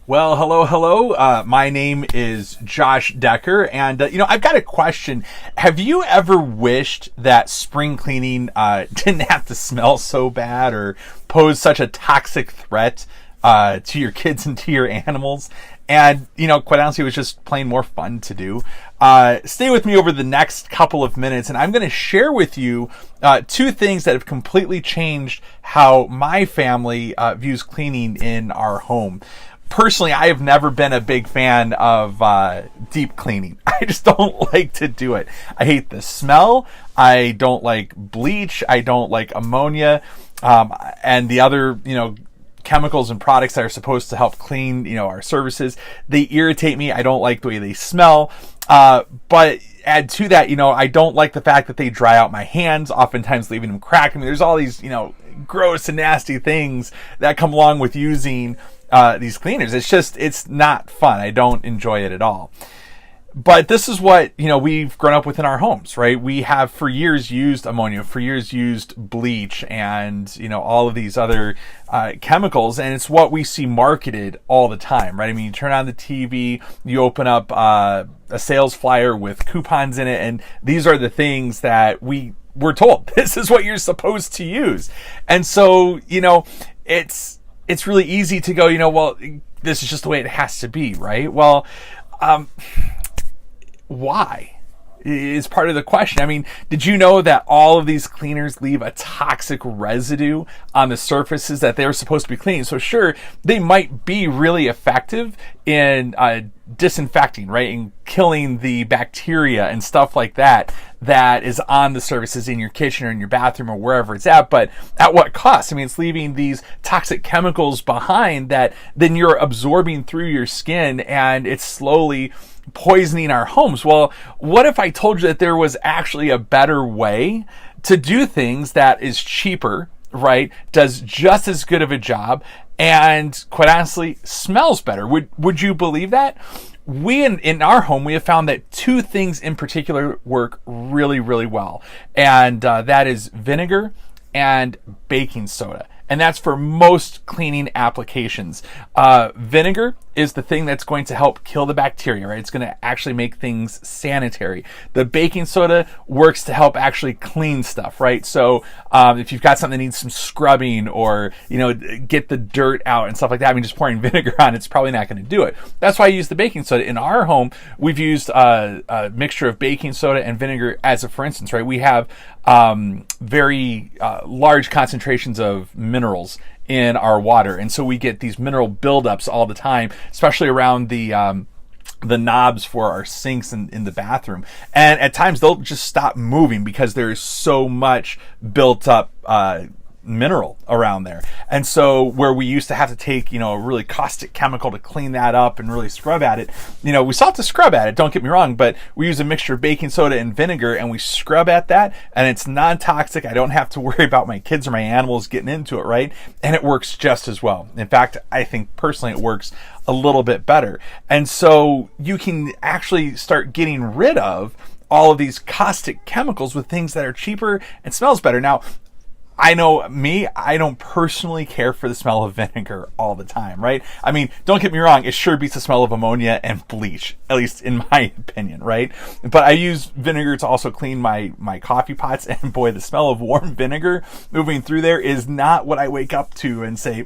Well, hello, hello. My name is Josh Decker, and I've got a question. Have you ever wished that spring cleaning didn't have to smell so bad or pose such a toxic threat to your kids and to your animals? And quite honestly, it was just plain more fun to do. Stay with me over the next couple of minutes, and I'm going to share with you two things that have completely changed how my family views cleaning in our home. Personally, I have never been a big fan of deep cleaning. I just don't like to do it. I hate the smell. I don't like bleach. I don't like ammonia, and the other, chemicals and products that are supposed to help clean, our surfaces. They irritate me. I don't like the way they smell. But add to that, I don't like the fact that they dry out my hands, oftentimes leaving them cracked. I mean, there's all these, gross and nasty things that come along with using these cleaners. It's not fun. I don't enjoy it at all. But this is what, we've grown up with in our homes, right? We have for years used ammonia, for years used bleach and, all of these other chemicals. And it's what we see marketed all the time, right? I mean, you turn on the TV, you open up a sales flyer with coupons in it, and these are the things that we're told. This is what you're supposed to use. And so, it's really easy to go, well, this is just the way it has to be, right? Well, why is part of the question. I mean, did you know that all of these cleaners leave a toxic residue on the surfaces that they're supposed to be cleaning? So sure, they might be really effective in disinfecting, right, and killing the bacteria and stuff like that is on the surfaces in your kitchen or in your bathroom or wherever it's at, but at what cost? I mean, it's leaving these toxic chemicals behind that then you're absorbing through your skin, and it's slowly poisoning our homes. Well, what if I told you that there was actually a better way to do things that is cheaper, right, does just as good of a job, and quite honestly smells better? Would you believe that? We in our home, we have found that two things in particular work really, really well, and that is vinegar and baking soda. And that's for most cleaning applications. Vinegar is the thing that's going to help kill the bacteria, right? It's going to actually make things sanitary. The baking soda works to help actually clean stuff, right? So if you've got something that needs some scrubbing or, get the dirt out and stuff like that, I mean, just pouring vinegar on it's probably not going to do it. That's why I use the baking soda. In our home, we've used a mixture of baking soda and vinegar as a for instance, right? We have very large concentrations of minerals in our water, and so we get these mineral buildups all the time, especially around the knobs for our sinks in the bathroom. And at times they'll just stop moving because there's so much built up mineral around there. And so where we used to have to take, a really caustic chemical to clean that up and really scrub at it, we still have to scrub at it, don't get me wrong, but we use a mixture of baking soda and vinegar and we scrub at that, and it's non-toxic. I don't have to worry about my kids or my animals getting into it, right? And it works just as well. In fact, I think personally it works a little bit better. And so you can actually start getting rid of all of these caustic chemicals with things that are cheaper and smells better. Now, I know me, I don't personally care for the smell of vinegar all the time, right? I mean, don't get me wrong, it sure beats the smell of ammonia and bleach, at least in my opinion, right? But I use vinegar to also clean my coffee pots, and boy, the smell of warm vinegar moving through there is not what I wake up to and say,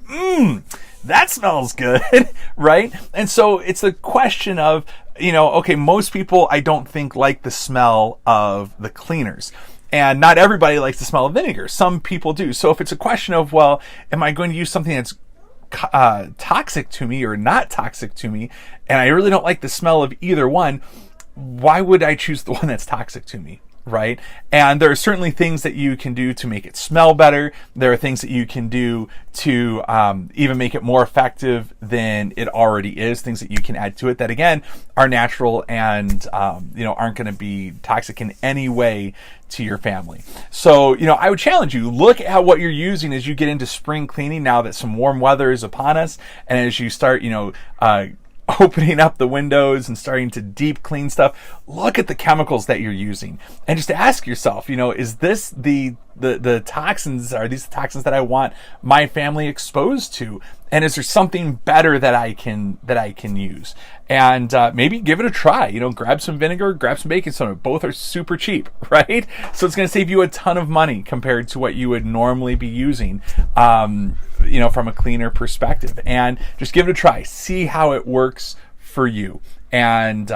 that smells good, right? And so it's a question of, okay, most people I don't think like the smell of the cleaners. And not everybody likes the smell of vinegar. Some people do. So if it's a question of, well, am I going to use something that's toxic to me or not toxic to me, and I really don't like the smell of either one, why would I choose the one that's toxic to me? Right? And there are certainly things that you can do to make it smell better. There are things that you can do to even make it more effective than it already is. Things that you can add to it that, again, are natural and aren't going to be toxic in any way to your family. So, I would challenge you, look at what you're using as you get into spring cleaning now that some warm weather is upon us, and as you start, opening up the windows and starting to deep clean stuff, look at the chemicals that you're using and just ask yourself, is this the toxins, are these the toxins that I want my family exposed to? And is there something better that I can use? And maybe give it a try. Grab some vinegar, grab some baking soda. Both are super cheap, right? So it's going to save you a ton of money compared to what you would normally be using, from a cleaner perspective. And just give it a try. See how it works for you. And,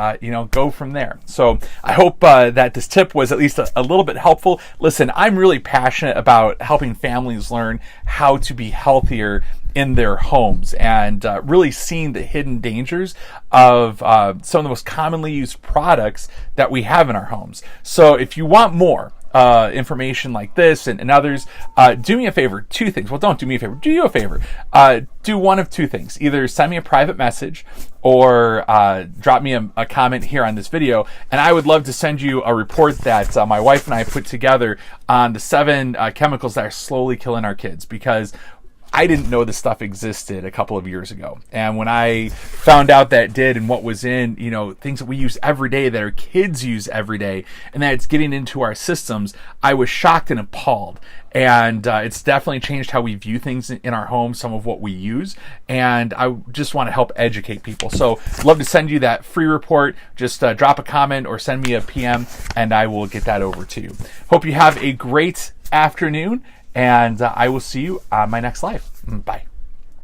go from there. So I hope that this tip was at least a little bit helpful. Listen, I'm really passionate about helping families learn how to be healthier in their homes and really seeing the hidden dangers of some of the most commonly used products that we have in our homes. So if you want more information like this and others, do me a favor, two things. Well, don't do me a favor, do you a favor. Do one of two things. Either send me a private message or drop me a comment here on this video, and I would love to send you a report that my wife and I put together on the 7 chemicals that are slowly killing our kids, because I didn't know this stuff existed a couple of years ago. And when I found out that it did and what was in, things that we use every day, that our kids use every day, and that it's getting into our systems, I was shocked and appalled. And it's definitely changed how we view things in our home, some of what we use. And I just want to help educate people. So I'd love to send you that free report. Just drop a comment or send me a PM and I will get that over to you. Hope you have a great afternoon. And I will see you on my next live. Bye.